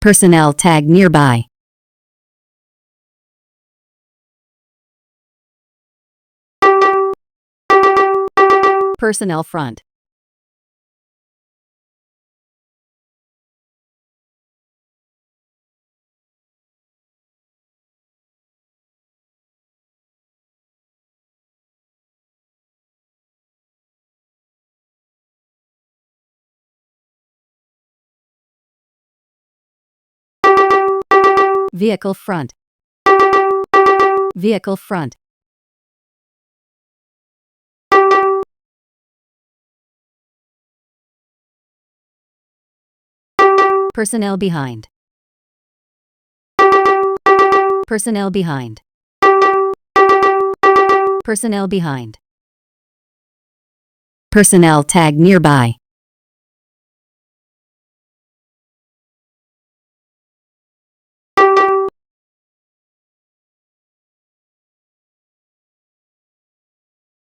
Personnel tag nearby. Personnel front. Vehicle front. Vehicle front. Personnel behind. Personnel behind. Personnel behind. Personnel tag nearby.